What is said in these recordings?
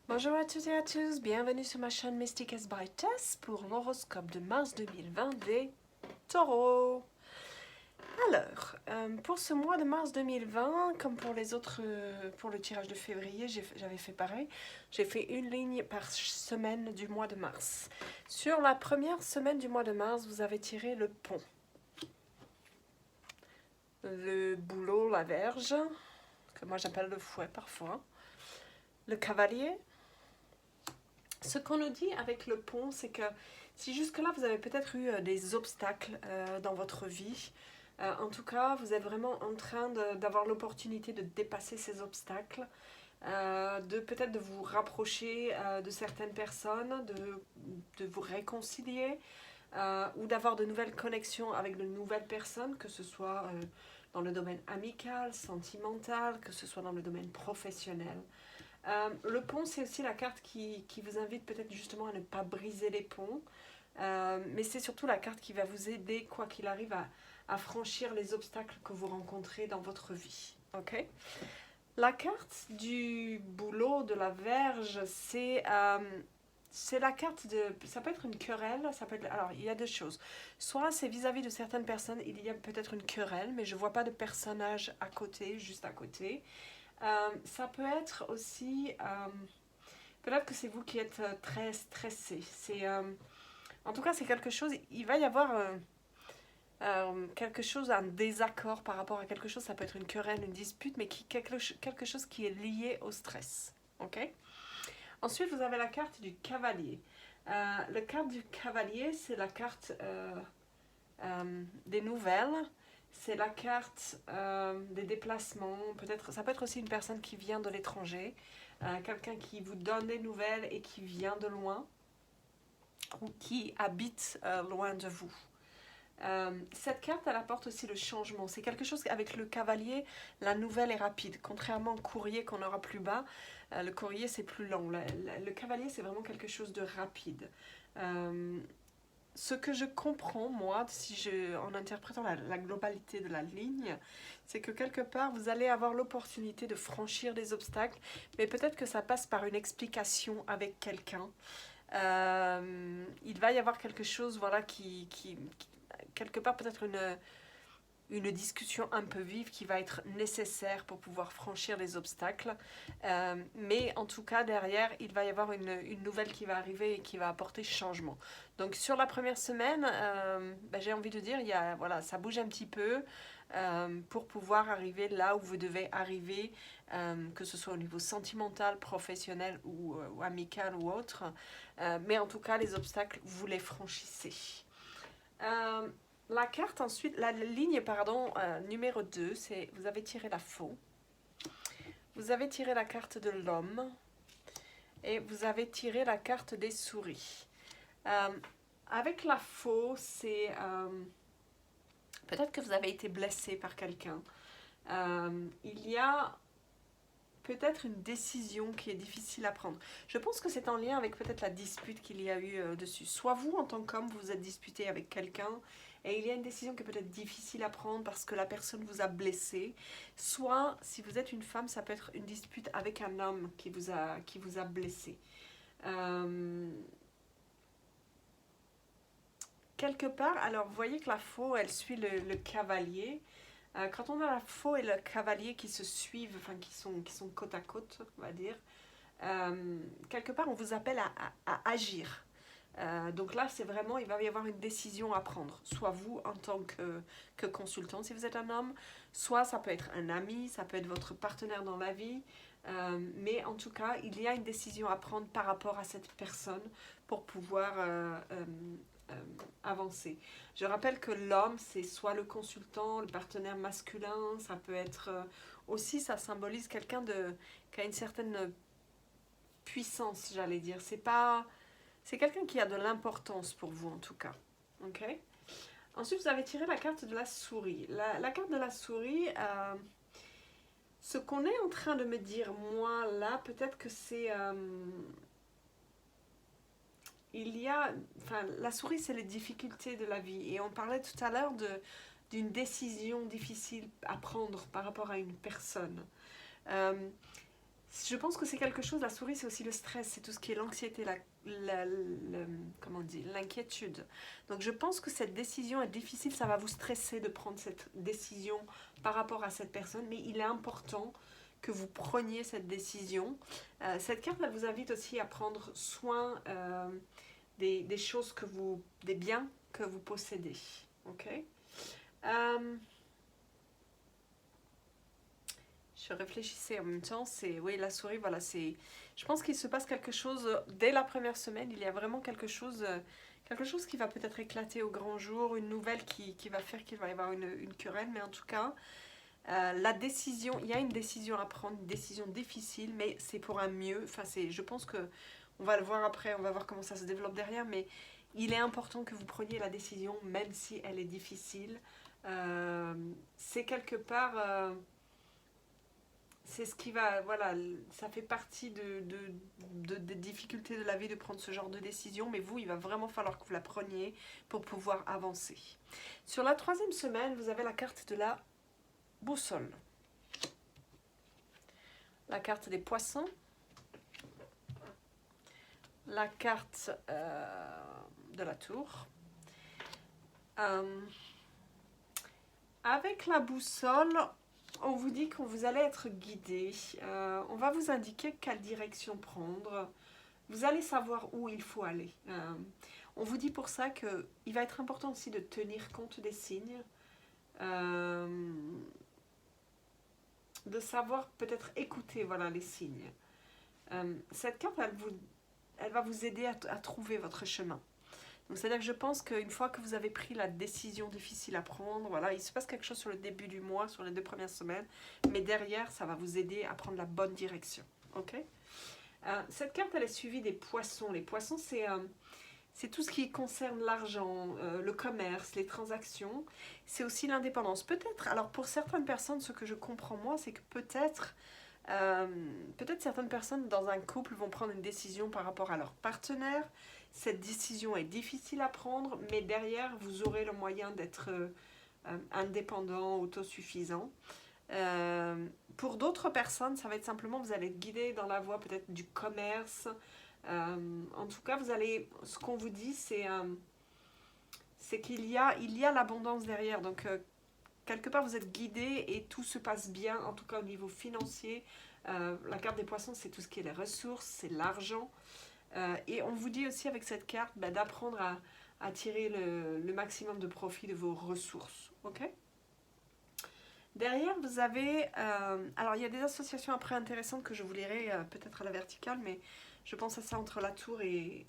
Bonjour à toutes et à tous, bienvenue sur ma chaîne Mystic as by Tess pour l'horoscope de mars 2020 des taureaux. Alors, pour ce mois de mars 2020, comme pour les autres, pour le tirage de février, j'avais fait pareil. J'ai fait une ligne par semaine du mois de mars. Sur la première semaine du mois de mars, vous avez tiré le pont, le bouleau, la verge, que moi j'appelle le fouet parfois, le cavalier. Ce qu'on nous dit avec le pont, c'est que si jusque-là vous avez peut-être eu des obstacles dans votre vie, en tout cas vous êtes vraiment en train d'avoir l'opportunité de dépasser ces obstacles, de peut-être de vous rapprocher de certaines personnes, de vous réconcilier ou d'avoir de nouvelles connexions avec de nouvelles personnes, que ce soit dans le domaine amical, sentimental, que ce soit dans le domaine professionnel. Le pont, c'est aussi la carte qui vous invite peut-être justement à ne pas briser les ponts, mais c'est surtout la carte qui va vous aider, quoi qu'il arrive, à franchir les obstacles que vous rencontrez dans votre vie. Ok. La carte du bouleau, de la verge, c'est la carte de... Ça peut être une querelle, ça peut être... Alors, il y a deux choses. Soit c'est vis-à-vis de certaines personnes, il y a peut-être une querelle, mais je ne vois pas de personnage à côté, juste à côté. Ça peut être aussi, peut-être que c'est vous qui êtes très stressé. En tout cas, c'est quelque chose, il va y avoir quelque chose, un désaccord par rapport à quelque chose. Ça peut être une querelle, une dispute, mais quelque chose qui est lié au stress. Ok. Ensuite, vous avez la carte du cavalier. La carte du cavalier, c'est la carte des nouvelles. C'est la carte des déplacements. Peut-être, ça peut être aussi une personne qui vient de l'étranger, quelqu'un qui vous donne des nouvelles et qui vient de loin ou qui habite loin de vous. Cette carte, elle apporte aussi le changement. C'est quelque chose avec le cavalier, la nouvelle est rapide. Contrairement au courrier qu'on aura plus bas, le courrier c'est plus lent. Le cavalier, c'est vraiment quelque chose de rapide. Ce que je comprends, moi, en interprétant la globalité de la ligne, c'est que quelque part, vous allez avoir l'opportunité de franchir des obstacles, mais peut-être que ça passe par une explication avec quelqu'un. Il va y avoir quelque chose, voilà, quelque part, peut-être une discussion un peu vive qui va être nécessaire pour pouvoir franchir les obstacles. Mais en tout cas, derrière, il va y avoir une nouvelle qui va arriver et qui va apporter changement. Donc sur la première semaine, j'ai envie de dire, voilà, ça bouge un petit peu pour pouvoir arriver là où vous devez arriver, que ce soit au niveau sentimental, professionnel ou amical ou autre. Mais en tout cas, les obstacles, vous les franchissez. La carte ensuite, la ligne pardon, numéro 2, c'est vous avez tiré la faux. Vous avez tiré la carte de l'homme et vous avez tiré la carte des souris. Avec la faux, c'est peut-être que vous avez été blessé par quelqu'un. Il y a peut-être une décision qui est difficile à prendre. Je pense que c'est en lien avec peut-être la dispute qu'il y a eu dessus. Soit vous, en tant qu'homme, vous êtes disputé avec quelqu'un et il y a une décision qui est peut-être difficile à prendre parce que la personne vous a blessé. Soit, si vous êtes une femme, ça peut être une dispute avec un homme qui vous a blessé. Quelque part, alors vous voyez que la faux, elle suit le cavalier. Quand on a la faux et le cavalier qui se suivent, enfin qui sont côte à côte, on va dire, quelque part on vous appelle à agir. Donc là, c'est vraiment, il va y avoir une décision à prendre. Soit vous en tant que consultant, si vous êtes un homme, soit ça peut être un ami, ça peut être votre partenaire dans la vie. Mais en tout cas, il y a une décision à prendre par rapport à cette personne pour pouvoir avancer. Je rappelle que l'homme, c'est soit le consultant, le partenaire masculin, ça peut être aussi, ça symbolise quelqu'un qui a une certaine puissance, j'allais dire. C'est quelqu'un qui a de l'importance pour vous en tout cas. Ok. Ensuite, vous avez tiré la carte de la souris. La carte de la souris, ce qu'on est en train de me dire moi là, peut-être que c'est la souris, c'est les difficultés de la vie. Et on parlait tout à l'heure d'une décision difficile à prendre par rapport à une personne. Euh, Je pense que c'est quelque chose, la souris c'est aussi le stress, c'est tout ce qui est l'anxiété, comment on dit, l'inquiétude. Donc je pense que cette décision est difficile, ça va vous stresser de prendre cette décision par rapport à cette personne, mais il est important que vous preniez cette décision. Cette carte, elle vous invite aussi à prendre soin des choses des biens que vous possédez. Ok. Je réfléchissais en même temps, oui, la souris, voilà, je pense qu'il se passe quelque chose dès la première semaine, il y a vraiment quelque chose qui va peut-être éclater au grand jour, une nouvelle qui va faire qu'il va y avoir une querelle, mais en tout cas, la décision, il y a une décision à prendre, une décision difficile, mais c'est pour un mieux, enfin, je pense que, on va le voir après, on va voir comment ça se développe derrière, mais il est important que vous preniez la décision, même si elle est difficile. C'est quelque part... c'est ce qui va, voilà, ça fait partie des difficultés de la vie de prendre ce genre de décision, mais vous, il va vraiment falloir que vous la preniez pour pouvoir avancer. Sur la 3e semaine, vous avez la carte de la boussole, la carte des poissons, la carte de la tour. Avec la boussole, on vous dit que vous allez être guidé, on va vous indiquer quelle direction prendre, vous allez savoir où il faut aller. On vous dit pour ça qu'il va être important aussi de tenir compte des signes, de savoir peut-être écouter voilà, les signes. Cette carte, elle va vous aider à trouver votre chemin. Donc c'est-à-dire que je pense qu'une fois que vous avez pris la décision difficile à prendre, voilà, il se passe quelque chose sur le début du mois, sur les 2 premières semaines, mais derrière, ça va vous aider à prendre la bonne direction. Ok. Cette carte, elle est suivie des poissons. Les poissons, c'est tout ce qui concerne l'argent, le commerce, les transactions. C'est aussi l'indépendance. Peut-être, alors pour certaines personnes, ce que je comprends moi, c'est que peut-être certaines personnes dans un couple vont prendre une décision par rapport à leur partenaire. Cette décision est difficile à prendre, mais derrière, vous aurez le moyen d'être indépendant, autosuffisant. Pour d'autres personnes, ça va être simplement, vous allez être guidé dans la voie peut-être du commerce. En tout cas, ce qu'on vous dit, c'est qu'il y a l'abondance derrière. Donc, quelque part, vous êtes guidé et tout se passe bien, en tout cas au niveau financier. La carte des poissons, c'est tout ce qui est les ressources, c'est l'argent. Et on vous dit aussi avec cette carte d'apprendre à tirer le maximum de profit de vos ressources. Ok. Derrière, vous avez... alors, il y a des associations après intéressantes que je vous lirai peut-être à la verticale, mais je pense à ça entre la tour et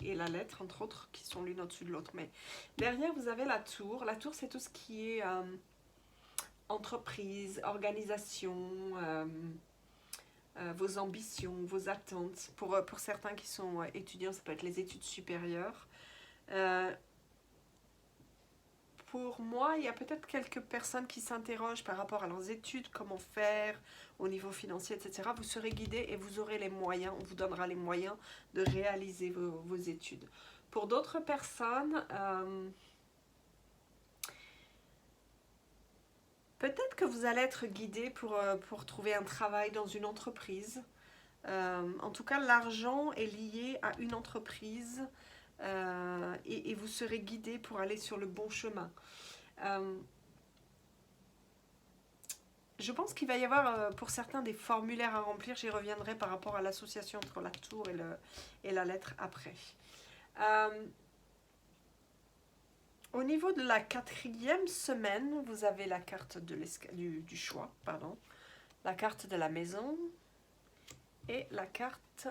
la lettre, entre autres, qui sont l'une au-dessus de l'autre. Mais derrière, vous avez la tour. La tour, c'est tout ce qui est entreprise, organisation, vos ambitions, vos attentes. Pour certains qui sont étudiants, ça peut être les études supérieures. Pour moi, il y a peut-être quelques personnes qui s'interrogent par rapport à leurs études, comment faire au niveau financier, etc. Vous serez guidé et vous aurez les moyens, on vous donnera les moyens de réaliser vos études. Pour d'autres personnes, peut-être que vous allez être guidé pour trouver un travail dans une entreprise. En tout cas, l'argent est lié à une entreprise et vous serez guidé pour aller sur le bon chemin. Je pense qu'il va y avoir pour certains des formulaires à remplir. J'y reviendrai par rapport à l'association entre la tour et la lettre après. Au niveau de la 4e semaine, vous avez la carte du choix, pardon, la carte de la maison et la carte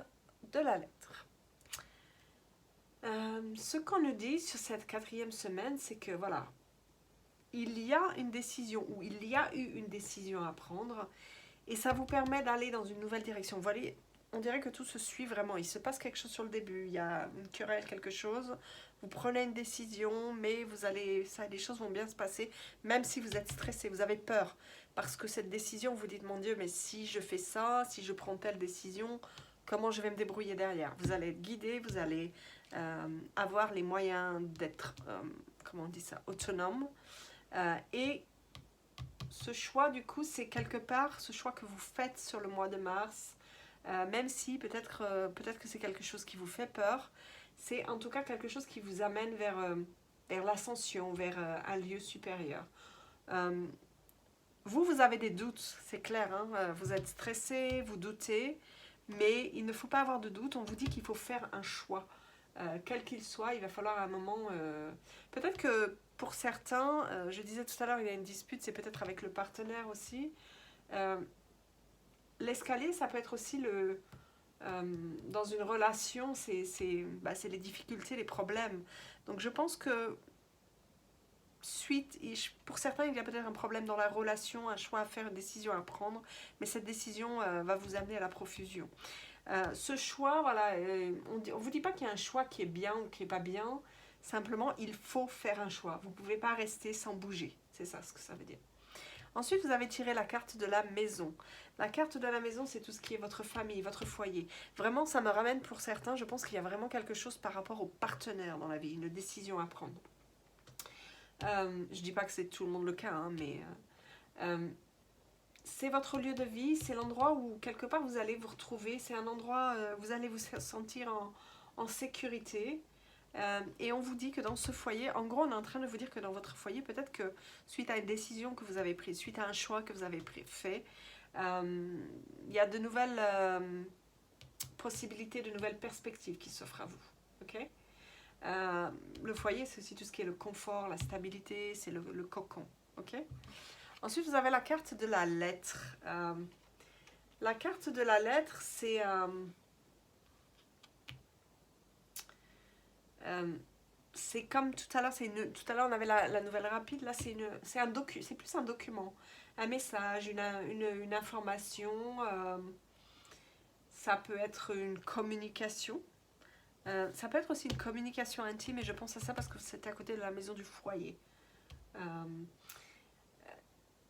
de la lettre. Ce qu'on nous dit sur cette 4e semaine, c'est que voilà, il y a une décision ou il y a eu une décision à prendre et ça vous permet d'aller dans une nouvelle direction. Vous voyez, on dirait que tout se suit vraiment. Il se passe quelque chose sur le début, il y a une querelle, quelque chose. Vous prenez une décision, mais les choses vont bien se passer, même si vous êtes stressé, vous avez peur. Parce que cette décision, vous dites, mon Dieu, mais si je fais ça, si je prends telle décision, comment je vais me débrouiller derrière? Vous allez être guidé, vous allez avoir les moyens d'être, comment on dit ça, autonome. Et ce choix, du coup, c'est quelque part ce choix que vous faites sur le mois de mars. même si peut-être que c'est quelque chose qui vous fait peur, c'est en tout cas quelque chose qui vous amène vers l'ascension, vers un lieu supérieur. Vous avez des doutes, c'est clair, hein, vous êtes stressé, vous doutez, mais il ne faut pas avoir de doute, on vous dit qu'il faut faire un choix. Quel qu'il soit, il va falloir à un moment... peut-être que pour certains, je disais tout à l'heure, il y a une dispute, c'est peut-être avec le partenaire aussi. L'escalier, ça peut être aussi dans une relation, c'est les difficultés, les problèmes. Donc je pense que pour certains, il y a peut-être un problème dans la relation, un choix à faire, une décision à prendre, mais cette décision va vous amener à la profusion. Ce choix, voilà, on ne vous dit pas qu'il y a un choix qui est bien ou qui n'est pas bien, simplement il faut faire un choix. Vous ne pouvez pas rester sans bouger, c'est ça ce que ça veut dire. Ensuite, vous avez tiré la carte de la maison. La carte de la maison, c'est tout ce qui est votre famille, votre foyer. Vraiment, ça me ramène pour certains, je pense qu'il y a vraiment quelque chose par rapport au partenaire dans la vie, une décision à prendre. Je dis pas que c'est tout le monde le cas, hein, mais c'est votre lieu de vie, c'est l'endroit où quelque part vous allez vous retrouver, c'est un endroit où vous allez vous sentir en sécurité. Et on vous dit que dans ce foyer, en gros on est en train de vous dire que dans votre foyer, peut-être que suite à une décision que vous avez prise, suite à un choix que vous avez fait, il y a de nouvelles possibilités, de nouvelles perspectives qui s'offrent à vous. Ok ? Le foyer, c'est aussi tout ce qui est le confort, la stabilité, c'est le cocon. Ok ? Ensuite, vous avez la carte de la lettre. La carte de la lettre, c'est comme tout à l'heure, tout à l'heure on avait la nouvelle rapide, là c'est plus un document, un message, une information, ça peut être une communication. Ça peut être aussi une communication intime, et je pense à ça parce que c'est à côté de la maison du foyer.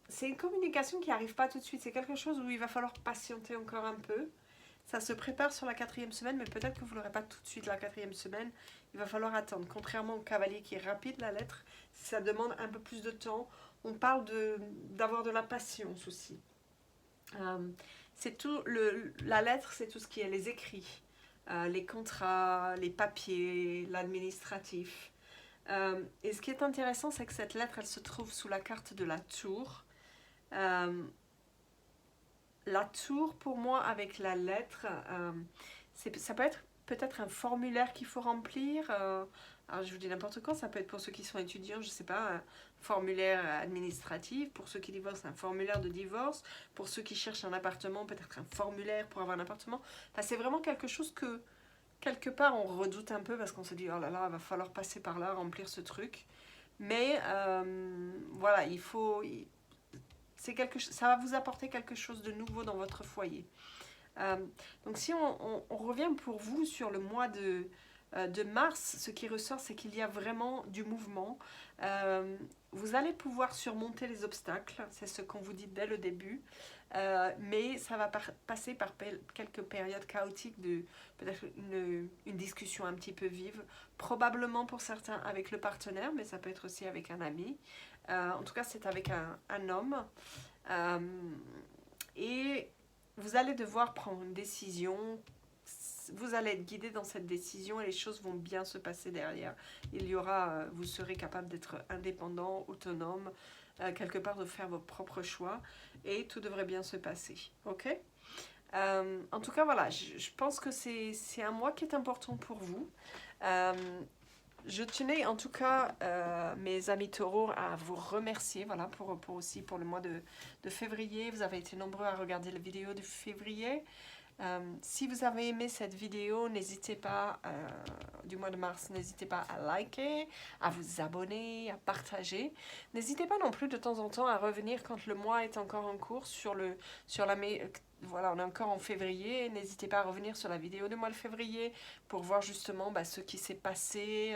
C'est une communication qui n'arrive pas tout de suite, c'est quelque chose où il va falloir patienter encore un peu. Ça se prépare sur la 4e semaine, mais peut-être que vous ne l'aurez pas tout de suite la 4e semaine. Il va falloir attendre. Contrairement au cavalier qui est rapide, la lettre, ça demande un peu plus de temps. On parle d'avoir de la patience aussi. La lettre, c'est tout ce qui est les écrits. Les contrats, les papiers, l'administratif. Et ce qui est intéressant, c'est que cette lettre, elle se trouve sous la carte de la tour. La tour, pour moi, avec la lettre, ça peut être peut-être un formulaire qu'il faut remplir. Alors, je vous dis n'importe quoi, ça peut être pour ceux qui sont étudiants, je ne sais pas, un formulaire administratif. Pour ceux qui divorcent, un formulaire de divorce. Pour ceux qui cherchent un appartement, peut-être un formulaire pour avoir un appartement. Enfin, c'est vraiment quelque chose que, quelque part, on redoute un peu parce qu'on se dit, oh là là, il va falloir passer par là, remplir ce truc. Mais voilà, ça va vous apporter quelque chose de nouveau dans votre foyer. Donc si on revient pour vous sur le mois de mars, ce qui ressort, c'est qu'il y a vraiment du mouvement. Vous allez pouvoir surmonter les obstacles, c'est ce qu'on vous dit dès le début, mais ça va passer par quelques périodes chaotiques de peut-être une discussion un petit peu vive, probablement pour certains avec le partenaire, mais ça peut être aussi avec un ami. En tout cas, c'est avec un homme. Et vous allez devoir prendre une décision. Vous allez être guidé dans cette décision et les choses vont bien se passer derrière. Vous serez capable d'être indépendant, autonome, quelque part de faire vos propres choix et tout devrait bien se passer. Ok ? En tout cas, voilà, je pense que c'est un mois qui est important pour vous. Je tenais en tout cas, mes amis taureaux, à vous remercier voilà, pour le mois de février. Vous avez été nombreux à regarder la vidéo de février. Si vous avez aimé cette vidéo, n'hésitez pas, du mois de mars, n'hésitez pas à liker, à vous abonner, à partager. N'hésitez pas non plus de temps en temps à revenir quand le mois est encore en cours voilà, on est encore en février. N'hésitez pas à revenir sur la vidéo du mois de février pour voir justement ce qui s'est passé.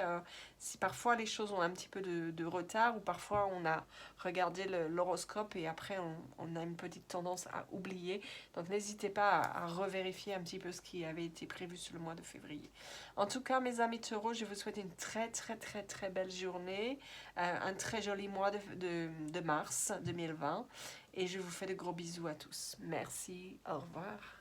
Si parfois les choses ont un petit peu de retard ou parfois on a regardé l'horoscope et après on a une petite tendance à oublier. Donc n'hésitez pas à revérifier un petit peu ce qui avait été prévu sur le mois de février. En tout cas, mes amis taureaux, je vous souhaite une très très très très belle journée, un très joli mois de mars 2020. Et je vous fais de gros bisous à tous. Merci, au revoir.